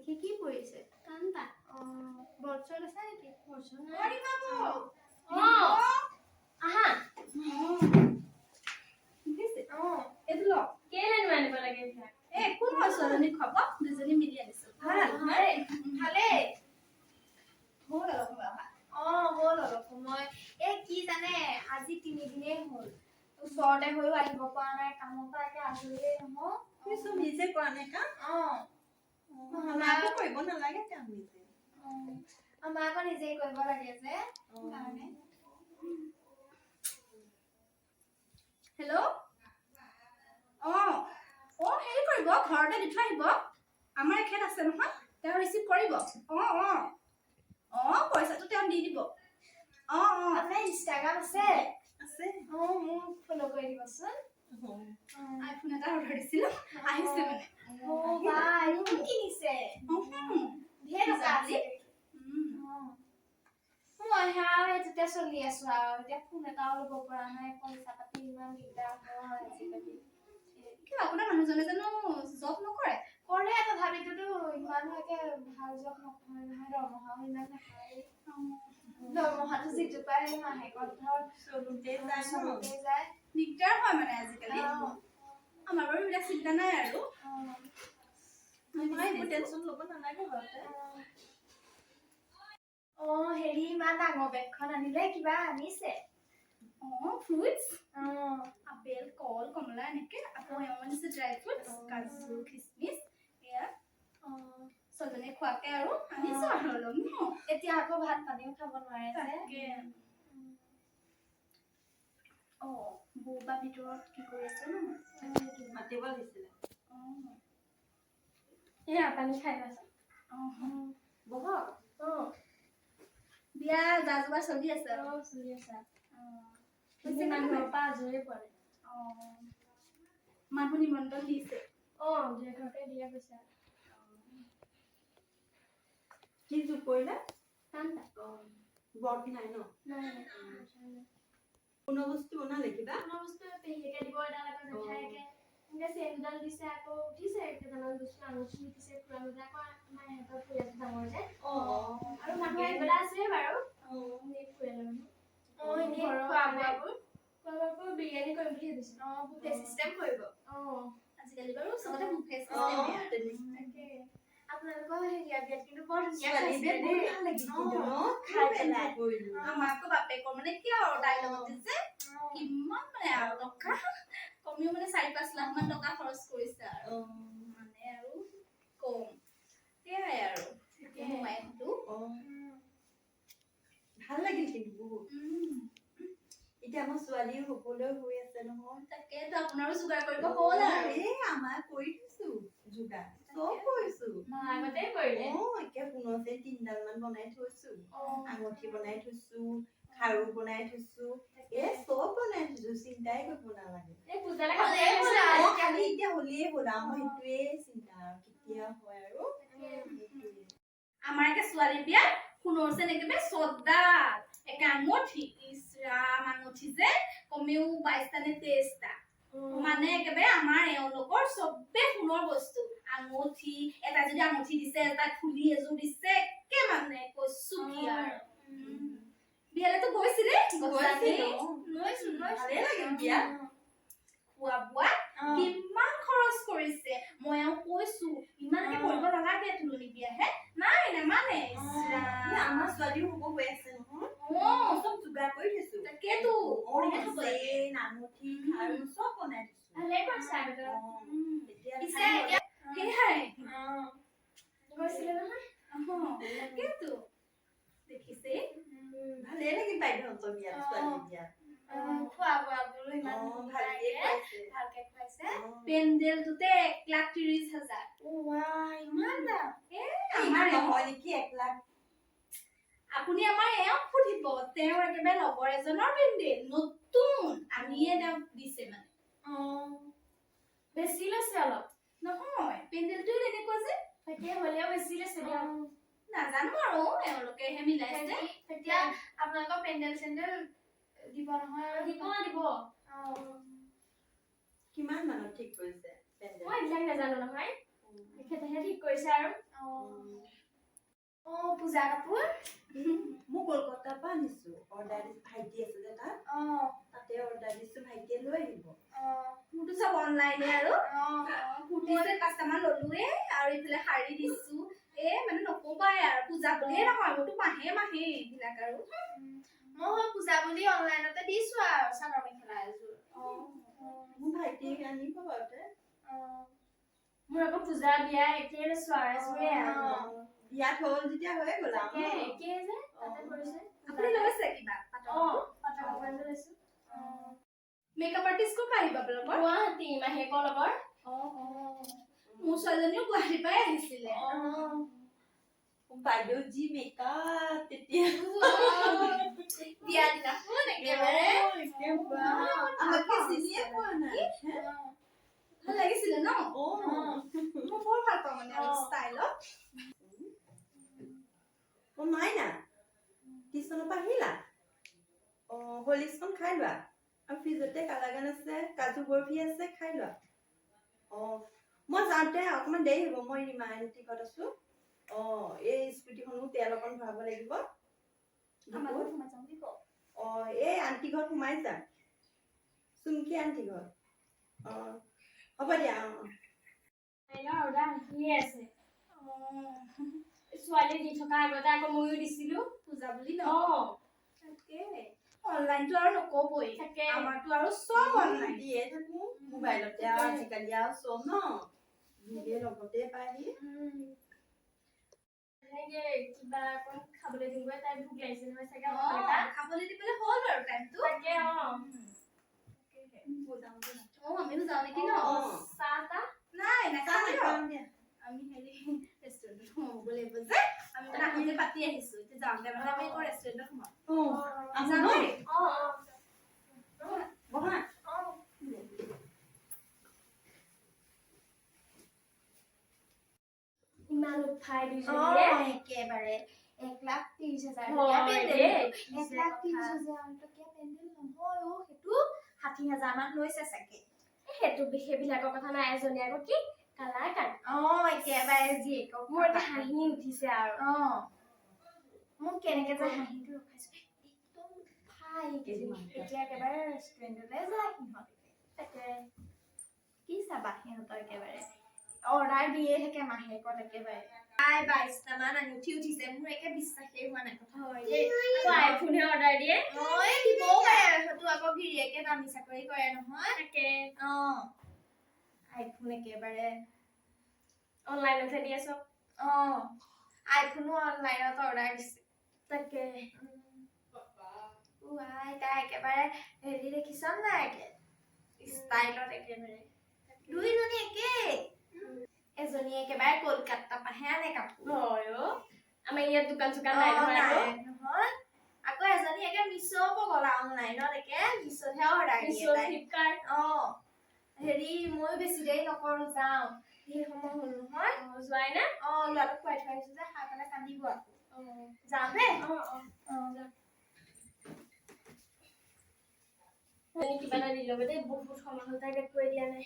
দেখি কি পৰিছে কান্তা বৰ্ষত আছে নেকি বৰ্ষত অৰি বাবু আহা দিছে এটো ল কেলে আনিব লাগে কোন বছৰনি খব দুজনী মিলি আনিছো ভাল ভালে হ'ল অলপ হ'ল অলপ সময় কি জানে আজি 3 দিনে হ'ল ওচৰতে হৈও আহিব পৰা নাই কামৰ পৰা একে আজৰিয়ে নহয় তুমি সব নিজে কৰা নাই কাম আমাকো কৰিব নালাগে কাম নিজে আমাকো নিজে কৰিব লাগে যে কাৰণে হেল্ল' হেৰি কৰিব ঘৰতে দি থৈ আহিব আমাৰ এখেত আছে নহয় তেওঁ ৰিচিভ কৰিব পইচাটো তেওঁ দি দিব আপোনাৰ ইনষ্টাগ্ৰাম আছে মোক ফলো কৰি দিবচোন আইফোন এটা অৰ্ডাৰ দিছিলো আহিছে মানে বা আইফোন কিনিছে ধেৰ টকা আছে মই যেতিয়া চলি আছো আৰু এতিয়া ফোন এটাও ল'ব পৰা নাই পইচা পাতি ইমান দিগদাৰ হয় আজিকালি কি আপোনাৰ মানুহজনে জানো জব নকৰে কৰে তথাপিতো ইমানো একে ভাল জব নকৰে নহয় দৰমহাও ইমান নাপায় দৰমহাটো যিটো পায় মাহেকত ধৰ চলুতে যায় দিগদাৰ হয় মানে আজিকালি আমাৰ বাৰু এইবিলাক চিন্তা নাই আৰু মই একো টেনচন ল'ব নালাগে ঘৰতে হেৰি ইমান ডাঙৰ বেগখন আনিলে কিবা আনিছে ফ্ৰুটছ আপেল কল কমলা এনেকে আকৌ আনিছে ড্ৰাই ফ্ৰুটছ কাজু খিচমিচ এয়া সজনে খোৱাকে আৰু আনিছো আৰু অলপ এতিয়া আকৌ ভাত পানীও খাব নোৱাৰে যে বৌবা ভিতৰত কি কৰি আছে ন মাতিব দিছিলে এয়া পানী খাই আছে বহক বিয়া যা চলি আছে চলি আছে মানুহৰ পৰা আজৰি পৰে মানুহ নিমন্ত্ৰণ দিছে ঘৰতে দিয়া গৈছে কি যুগ কৰিলে কান্তা বৰ্ড নাই ন কোনো বস্তু বনালে কিবা কোনো বস্তু পেহিকে দিব এডাল আকৌ জেঠাইকে এনেকে চেনডাল দিছে আকৌ উঠিছে কেইটামান বস্তু আঙুঠি দিছে খুৰা মুজা আকৌ আমাৰ ইহঁতৰ পৰিয়ালটো ডাঙৰ যে আৰু মানুহ আহিবলৈ আছে বাৰু এই পৰিয়ালৰ মানুহ খোৱা বোৱাবোৰ বিৰিয়ানী কৰিম বুলি ভাবিছো বুফে চিষ্টেম কৰিব আজিকালি বাৰু চবতে বুফে চিষ্টেম আপোনালোকৰ হেৰিয়া বিয়াত কিন্তু বৰ ধুনীয়া খাইছিলে দেই খাই পেলাই আমাকো বাপেকৰ মানে কি আৰু তাইৰ লগতে যে কিমান মানে আৰু টকা কমিও মানে 4-5 লাখ মান টকা খৰচ কৰিছে আৰু মানে আৰু কম সেয়াই আৰু ভাল লাগিল কিন্তু বহুত এতিয়া আমাৰ ছোৱালীও হ'বলৈ হৈ আছে নহয় তাকেতো আপোনাৰো যোগাৰ কৰিব হ'ল আৰু আমাৰ কৰি থৈছো যোগাৰ চব কৰিছো আগতে কৰিলে একে পুনতে 3ডাল মান বনাই থৈছো আঙুঠি বনাই থৈছো খাৰু বনাই থৈছো চব বনাই থৈছো চিন্তাই কৰিব নালাগে পূজালে খালি এতিয়া হলিয়ে হ'ল আমাৰ সেইটোৱে চিন্তা কেতিয়া হয় আৰু আমাৰ একে ছোৱালী বিয়া শুনৰছে একেবাৰে শ্ৰদ্ধা একে আঙুঠি ইছৰাম আঙুঠি যে কমেও 22টা নে 23টা মানে একেবাৰে আমাৰ এওঁলোকৰ চবে সোণৰ বস্তু আঙুঠি এটা যদি আঙুঠি দিছে এটা খুলি এযোৰ দিছে একে মানে কৈছো কি আৰু বিয়ালেতো গৈছিলে ভালে লাগিল বিয়া খোৱা বোৱা কিমান খৰচ কৰিছে মই আৰু কৈছো ইমানকে কৰিব নালাগে তুলনি বিয়াহে নাই নামানে আমাৰ ছোৱালীও হ'ব হৈ আছে নহয় চব যোগাৰ কৰি থৈছো তাকেতো আঙুঠি খাৰু চব বনাই থৈছো ভালে কৰিছে সেয়াই গৈছিলে নহয় তাকেতো দেখিছে ভালে লাগিল বাইদেউহঁতৰ বিয়াত ছোৱালী বিয়াত খোৱা বোৱাবোৰো ইমান ভালকে খুৱাইছে পেণ্ডেলটোতে 1,30,000 ইমান দাম আমাৰ নহয় নেকি 1 লাখ আপুনি আমাৰ এওঁক সুধিব তেওঁ একেবাৰে লগৰ এজনৰ পেণ্ডেল নতুন আনিয়ে তেওঁ দিছে মানে বেছি লৈছে অলপ নহয় পেণ্ডেলটো এনেকুৱা যে তাকে হ'লেও বেছি লৈছে দিয়ক নাজানো আৰু এওঁলোকেহে মিলাইছে তেতিয়া আপোনালোকৰ পেণ্ডেল চেণ্ডেল দিব নহয় দিব কিমান মানত ঠিক কৰিছে পেণ্ডেল মই এইবিলাক নাজানো নহয় তেখেতেহে ঠিক কৰিছে আৰু পূজা কাপোৰ মই কলকাতাৰ পৰা আনিছো অৰ্ডাৰ ভাইটি আছে যে তাত তাতে অৰ্ডাৰ দিছো ভাইটিয়ে লৈ আহিব মোৰতো চব অনলাইনে আৰু কুৰ্তি যে কাষ্টমাৰ ললোৱে আৰু এইফালে শাৰী দিছো মানে নকবাই আৰু পূজা বুলিয়ে নহয় মোৰতো মাহে এইবিলাক আৰু মই পূজা বুলি অনলাইনতে দিছো আৰু চাদৰ মেখেলা এযোৰ মোৰ ভাইটিয়ে আনিব বাৰুতে মোৰ আকৌ পূজা বিয়া একেই লৈছো আৰু এযোৰে আৰু ইয়াত হ'ল যেতিয়া হৈ গ'ল আৰু একেই যে তাতে কৰিছে আপুনি লৈছে কিবা পাটৰ কাপোৰ এযোৰ লৈছো মেকআপ আৰ্টিষ্ট ক'ৰ পৰা আহিব আপোনালোকৰ গুৱাহাটী মাহেকৰ লগৰ মোৰ ছোৱালীজনীও গুৱাহাটীৰ পৰাই আহিছিলে বাইদেউ যি মেকআপ তেতিয়া বিয়া দিনাখন একেবাৰে আমাকে চিনিয়ে পোৱা নাই ভাল লাগিছিলে ন মই বৰ ভাল পাওঁ মানে ষ্টাইলত মাইনা টিউচনৰ পৰা আহিলা হলিক্সখন খাই লোৱা আৰু ফ্ৰিজতে কালাগান আছে কাজু বৰফি আছে খাই লোৱা মই যাওঁতে অকণমান দেৰি হ'ব মই ৰীমা আণ্টিহঁত আছো এই স্কুটিখনো তেল অকণ ভৰাব লাগিব এই আণ্টি ঘৰত সোমাই যাম চুমকি আণ্টি ঘৰত হ'ব দিয়া অৰ্ডাৰ আহিয়ে আছে ছোৱালী দি থকা আগতে আকৌ ময়ো দিছিলো পূজা বুলি ন অনলাইনটো আৰু নকবই আমাৰতো আৰু চব অনলাইন দিয়ে থাকো মোবাইলতে আৰু আজিকালি আৰু চব ন ভিডিঅ' লগতে পায়হি কিবা অকণ খাবলৈ দিব তাই ভোক লাগিছে নহয় চাগে খাবলৈ দিবলৈ হ'ল বাৰু টাইমটো তাকে আমিও যাওঁ নেকি ন চাহ তাহ নাই নাখাওঁ আমি ৰেষ্টুৰেণ্টত সোমাব লাগিব যে আমি মানে আগতে পাতি আহিছো এতিয়া যাওঁতে মানে আমি আকৌ ৰেষ্টুৰেণ্টত সোমাম ইমান উঠাই দিছে একেবাৰে 1,30,000 টকীয়া পেণ্ডেল নহয় সেইটো 60,000 মান লৈছে চাগে সেইটো সেইবিলাকৰ কথা নাই এজনী আকৌ কি কালাকান একেবাৰে জীয়েকক মোৰ এটা হাঁহি উঠিছে আৰু মোক কেনেকে যে হাঁহিটো ৰখাইছো একদম ফাই এতিয়া একেবাৰে ৰেষ্টুৰেণ্টলৈ যায় সিহঁতে তাকে কি চাবা সিহঁতৰ একেবাৰে অৰ্ডাৰ দিয়ে থাকে মাহেকত একেবাৰে 22টা মান আঙুঠি উঠিছে মোৰ একে বিশ্বাসেই হোৱা নাই কথা হয় দেই আইফোনহে অৰ্ডাৰ দিয়ে দিবও পাৰে সেইটো আকৌ গিৰিয়েকে দামী চাকৰি কৰে নহয় তাকে আইফোন একেবাৰে অনলাইনতে দিয়ে চব আইফোনো অনলাইনত অৰ্ডাৰ দিছে তাকে তাই একেবাৰে হেৰি দেখিছ নাই ষ্টাইলত একেবাৰে দুইজনী একেই এজনী একেবাৰে কলকাতা পাহে আনে কাপোৰ আমাৰ ইয়াত দোকান চোকান নাই নহয় আকৌ এজনী একে মিছ'ও পগলা অনলাইনত একে মিছ'তহে অৰ্ডাৰ দিয়ে ফ্লিপকাৰ্ট হেৰি ময়ো বেছি দেৰি নকৰো যাওঁ সেই সময় হ'ল নহয় যোৱাই না ল'ৰাটোক খুৱাই থৈ আহিছো যে খাই পেলাই কান্দিব আকৌ যাওঁ দে কিবা এটা দি ল'ব দেই বহুত সময় হ'ল তাকে কৈ দিয়া নাই